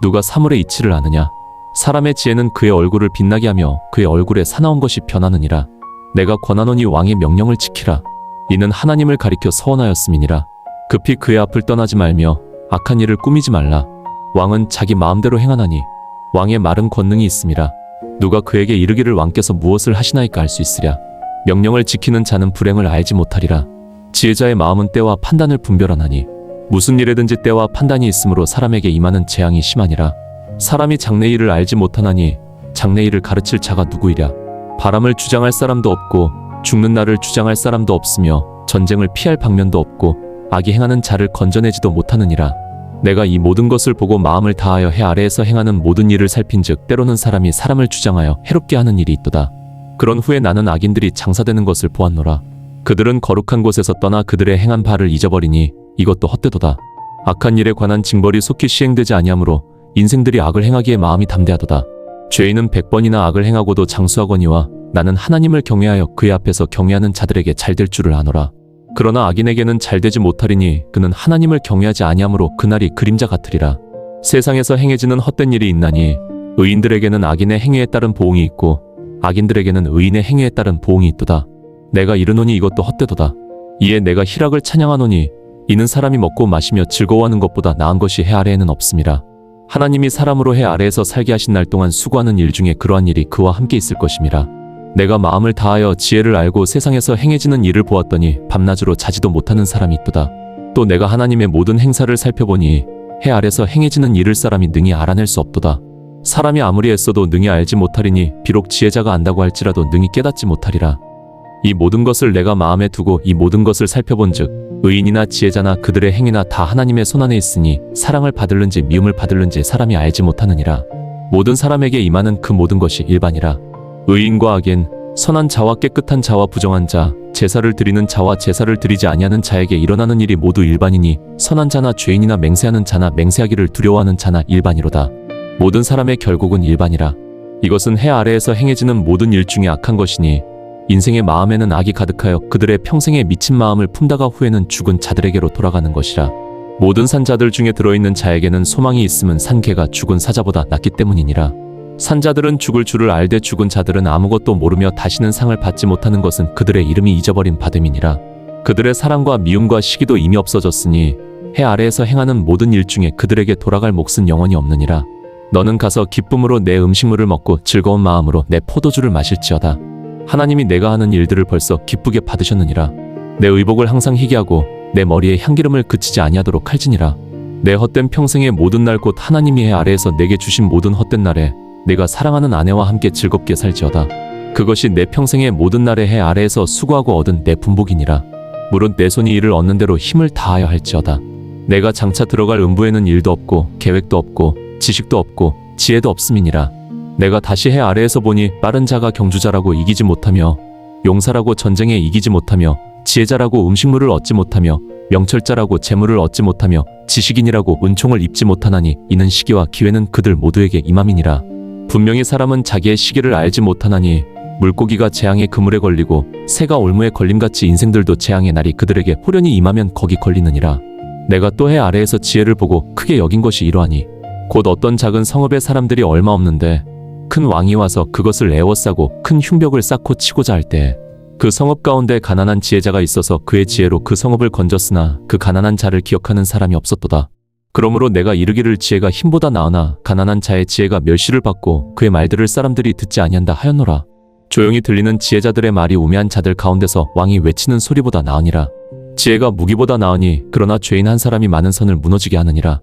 누가 사물의 이치를 아느냐. 사람의 지혜는 그의 얼굴을 빛나게 하며 그의 얼굴에 사나운 것이 변하느니라. 내가 권하노니 왕의 명령을 지키라. 이는 하나님을 가리켜 서원하였음이니라. 급히 그의 앞을 떠나지 말며 악한 일을 꾸미지 말라. 왕은 자기 마음대로 행하나니 왕의 말은 권능이 있음이라. 누가 그에게 이르기를 왕께서 무엇을 하시나이까 할 수 있으랴. 명령을 지키는 자는 불행을 알지 못하리라. 지혜자의 마음은 때와 판단을 분별하나니 무슨 일에든지 때와 판단이 있으므로 사람에게 임하는 재앙이 심하니라. 사람이 장래 일을 알지 못하나니 장래 일을 가르칠 자가 누구이랴. 바람을 주장할 사람도 없고 죽는 날을 주장할 사람도 없으며 전쟁을 피할 방면도 없고 악이 행하는 자를 건져내지도 못하느니라. 내가 이 모든 것을 보고 마음을 다하여 해 아래에서 행하는 모든 일을 살핀즉 때로는 사람이 사람을 주장하여 해롭게 하는 일이 있도다. 그런 후에 나는 악인들이 장사되는 것을 보았노라. 그들은 거룩한 곳에서 떠나 그들의 행한 바를 잊어버리니 이것도 헛되도다. 악한 일에 관한 징벌이 속히 시행되지 아니하므로 인생들이 악을 행하기에 마음이 담대하도다. 죄인은 100번이나 악을 행하고도 장수하거니와 나는 하나님을 경외하여 그의 앞에서 경외하는 자들에게 잘될 줄을 아노라. 그러나 악인에게는 잘되지 못하리니 그는 하나님을 경외하지 아니하므로 그날이 그림자 같으리라. 세상에서 행해지는 헛된 일이 있나니 의인들에게는 악인의 행위에 따른 보응이 있고 악인들에게는 의인의 행위에 따른 보응이 있도다. 내가 이르노니 이것도 헛되도다. 이에 내가 희락을 찬양하노니 이는 사람이 먹고 마시며 즐거워하는 것보다 나은 것이 해 아래에는 없음이라. 하나님이 사람으로 해 아래에서 살게 하신 날 동안 수고하는 일 중에 그러한 일이 그와 함께 있을 것임이라. 내가 마음을 다하여 지혜를 알고 세상에서 행해지는 일을 보았더니 밤낮으로 자지도 못하는 사람이 있도다. 또 내가 하나님의 모든 행사를 살펴보니 해 아래서 행해지는 일을 사람이 능히 알아낼 수 없도다. 사람이 아무리 애써도 능히 알지 못하리니 비록 지혜자가 안다고 할지라도 능히 깨닫지 못하리라. 이 모든 것을 내가 마음에 두고 이 모든 것을 살펴본즉 의인이나 지혜자나 그들의 행위나 다 하나님의 손안에 있으니 사랑을 받을는지 미움을 받을는지 사람이 알지 못하느니라. 모든 사람에게 임하는 그 모든 것이 일반이라. 의인과 악인, 선한 자와 깨끗한 자와 부정한 자, 제사를 드리는 자와 제사를 드리지 아니하는 자에게 일어나는 일이 모두 일반이니 선한 자나 죄인이나 맹세하는 자나 맹세하기를 두려워하는 자나 일반이로다. 모든 사람의 결국은 일반이라. 이것은 해 아래에서 행해지는 모든 일 중에 악한 것이니 인생의 마음에는 악이 가득하여 그들의 평생에 미친 마음을 품다가 후에는 죽은 자들에게로 돌아가는 것이라. 모든 산자들 중에 들어있는 자에게는 소망이 있음은 산개가 죽은 사자보다 낫기 때문이니라. 산자들은 죽을 줄을 알되 죽은 자들은 아무것도 모르며 다시는 상을 받지 못하는 것은 그들의 이름이 잊어버린 바됨이니라. 그들의 사랑과 미움과 시기도 이미 없어졌으니 해 아래에서 행하는 모든 일 중에 그들에게 돌아갈 몫은 영원히 없느니라. 너는 가서 기쁨으로 내 음식물을 먹고 즐거운 마음으로 내 포도주를 마실지어다. 하나님이 내가 하는 일들을 벌써 기쁘게 받으셨느니라. 내 의복을 항상 희게 하고 내 머리에 향기름을 그치지 아니하도록 할지니라. 내 헛된 평생의 모든 날 곧 하나님이 해 아래에서 내게 주신 모든 헛된 날에 내가 사랑하는 아내와 함께 즐겁게 살지어다. 그것이 내 평생의 모든 날에 해 아래에서 수고하고 얻은 내 분복이니라. 물론 내 손이 이를 얻는 대로 힘을 다하여 할지어다. 내가 장차 들어갈 음부에는 일도 없고 계획도 없고 지식도 없고 지혜도 없음이니라. 내가 다시 해 아래에서 보니 빠른 자가 경주자라고 이기지 못하며 용사라고 전쟁에 이기지 못하며 지혜자라고 음식물을 얻지 못하며 명철자라고 재물을 얻지 못하며 지식인이라고 은총을 입지 못하나니 이는 시기와 기회는 그들 모두에게 임함이니라. 분명히 사람은 자기의 시기를 알지 못하나니 물고기가 재앙의 그물에 걸리고 새가 올무에 걸림같이 인생들도 재앙의 날이 그들에게 호련히 임하면 거기 걸리느니라. 내가 또 해 아래에서 지혜를 보고 크게 여긴 것이 이러하니 곧 어떤 작은 성읍에 사람들이 얼마 없는데 큰 왕이 와서 그것을 에워싸고 큰 흉벽을 쌓고 치고자 할 때에 그 성읍 가운데 가난한 지혜자가 있어서 그의 지혜로 그 성읍을 건졌으나 그 가난한 자를 기억하는 사람이 없었도다. 그러므로 내가 이르기를 지혜가 힘보다 나으나 가난한 자의 지혜가 멸시를 받고 그의 말들을 사람들이 듣지 아니한다 하였노라. 조용히 들리는 지혜자들의 말이 우매한 자들 가운데서 왕이 외치는 소리보다 나으니라. 지혜가 무기보다 나으니 그러나 죄인 한 사람이 많은 선을 무너지게 하느니라.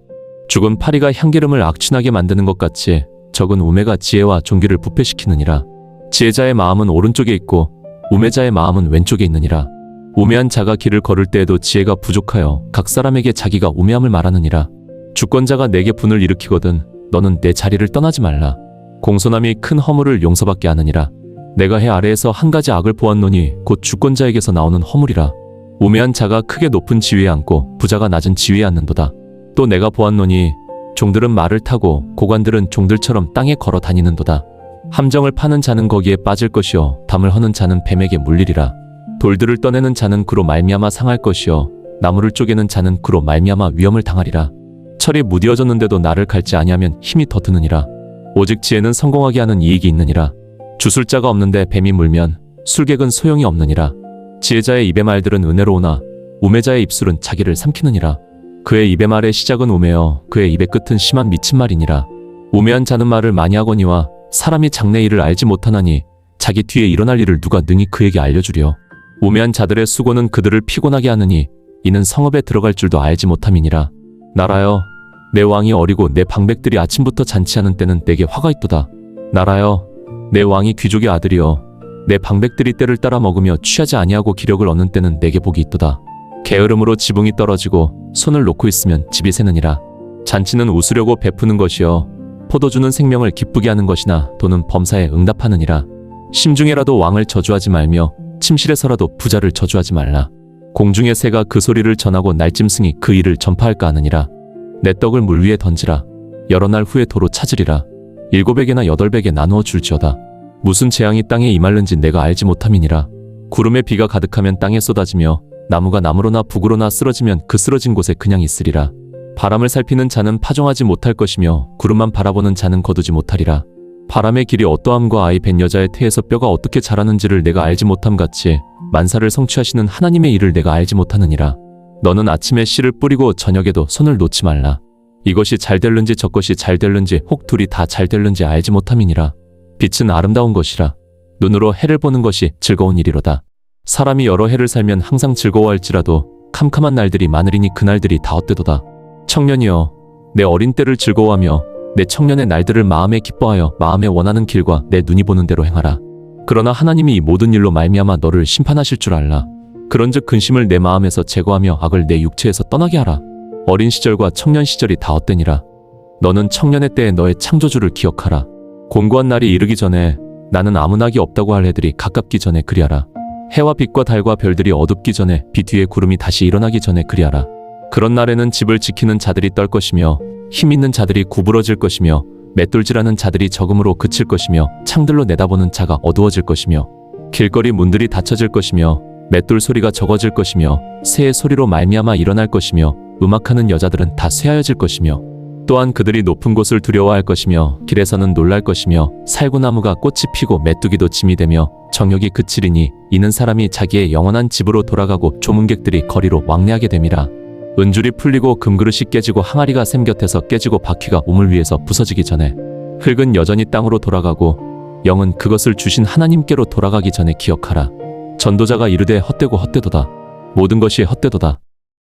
죽은 파리가 향기름을 악취나게 만드는 것 같이 적은 우매가 지혜와 존귀를 부패시키느니라. 지혜자의 마음은 오른쪽에 있고 우매자의 마음은 왼쪽에 있느니라. 우매한 자가 길을 걸을 때에도 지혜가 부족하여 각 사람에게 자기가 우매함을 말하느니라. 주권자가 내게 분을 일으키거든 너는 내 자리를 떠나지 말라. 공손함이 큰 허물을 용서받게 하느니라. 내가 해 아래에서 한 가지 악을 보았노니 곧 주권자에게서 나오는 허물이라. 우매한 자가 크게 높은 지위에 앉고 부자가 낮은 지위에 앉는도다. 또 내가 보았노니 종들은 말을 타고 고관들은 종들처럼 땅에 걸어 다니는도다. 함정을 파는 자는 거기에 빠질 것이요 담을 허는 자는 뱀에게 물리리라. 돌들을 떠내는 자는 그로 말미암아 상할 것이요 나무를 쪼개는 자는 그로 말미암아 위험을 당하리라. 철이 무디어졌는데도 나를 갈지 아니하면 힘이 더 드느니라. 오직 지혜는 성공하게 하는 이익이 있느니라. 주술자가 없는데 뱀이 물면 술객은 소용이 없느니라. 지혜자의 입의 말들은 은혜로우나 우매자의 입술은 자기를 삼키느니라. 그의 입의 말의 시작은 우매여 그의 입의 끝은 심한 미친 말이니라. 우매한 자는 말을 많이 하거니와 사람이 장래 일을 알지 못하나니 자기 뒤에 일어날 일을 누가 능히 그에게 알려주려. 우매한 자들의 수고는 그들을 피곤하게 하느니 이는 성읍에 들어갈 줄도 알지 못함이니라. 나라여 내 왕이 어리고 내 방백들이 아침부터 잔치하는 때는 내게 화가 있도다. 나라여 내 왕이 귀족의 아들이여 내 방백들이 때를 따라 먹으며 취하지 아니하고 기력을 얻는 때는 내게 복이 있도다. 게으름으로 지붕이 떨어지고 손을 놓고 있으면 집이 새느니라. 잔치는 웃으려고 베푸는 것이여 포도주는 생명을 기쁘게 하는 것이나 돈은 범사에 응답하느니라. 심중에라도 왕을 저주하지 말며 침실에서라도 부자를 저주하지 말라. 공중의 새가 그 소리를 전하고 날짐승이 그 일을 전파할까 하느니라. 내 떡을 물 위에 던지라. 여러 날 후에 도로 찾으리라. 7배개나 8배개 나누어 줄지어다. 무슨 재앙이 땅에 임할는지 내가 알지 못함이니라. 구름에 비가 가득하면 땅에 쏟아지며 나무가 나무로나 북으로나 쓰러지면 그 쓰러진 곳에 그냥 있으리라. 바람을 살피는 자는 파종하지 못할 것이며 구름만 바라보는 자는 거두지 못하리라. 바람의 길이 어떠함과 아이 벤 여자의 태에서 뼈가 어떻게 자라는지를 내가 알지 못함같이 만사를 성취하시는 하나님의 일을 내가 알지 못하느니라. 너는 아침에 씨를 뿌리고 저녁에도 손을 놓지 말라. 이것이 잘 될는지 저것이 잘 될는지 혹 둘이 다 잘 될는지 알지 못함이니라. 빛은 아름다운 것이라. 눈으로 해를 보는 것이 즐거운 일이로다. 사람이 여러 해를 살면 항상 즐거워할지라도 캄캄한 날들이 많으리니 그날들이 다 헛되도다. 청년이여 내 어린 때를 즐거워하며 내 청년의 날들을 마음에 기뻐하여 마음에 원하는 길과 내 눈이 보는 대로 행하라. 그러나 하나님이 이 모든 일로 말미암아 너를 심판하실 줄 알라. 그런즉 근심을 내 마음에서 제거하며 악을 내 육체에서 떠나게 하라. 어린 시절과 청년 시절이 다 헛되니라. 너는 청년의 때에 너의 창조주를 기억하라. 곤고한 날이 이르기 전에 나는 아무 낙이 없다고 할 해들이 가깝기 전에 그리하라. 해와 빛과 달과 별들이 어둡기 전에 비 뒤에 구름이 다시 일어나기 전에 그리하라. 그런 날에는 집을 지키는 자들이 떨 것이며 힘 있는 자들이 구부러질 것이며 맷돌질하는 자들이 적음으로 그칠 것이며 창들로 내다보는 자가 어두워질 것이며 길거리 문들이 닫혀질 것이며 맷돌 소리가 적어질 것이며 새의 소리로 말미암아 일어날 것이며 음악하는 여자들은 다 쇠하여질 것이며 또한 그들이 높은 곳을 두려워할 것이며 길에서는 놀랄 것이며 살구나무가 꽃이 피고 메뚜기도 짐이 되며 정욕이 그치리니 이는 사람이 자기의 영원한 집으로 돌아가고 조문객들이 거리로 왕래하게 됨이라. 은줄이 풀리고 금그릇이 깨지고 항아리가 샘 곁에서 깨지고 바퀴가 우물 위에서 부서지기 전에 흙은 여전히 땅으로 돌아가고 영은 그것을 주신 하나님께로 돌아가기 전에 기억하라. 전도자가 이르되 헛되고 헛되도다. 모든 것이 헛되도다.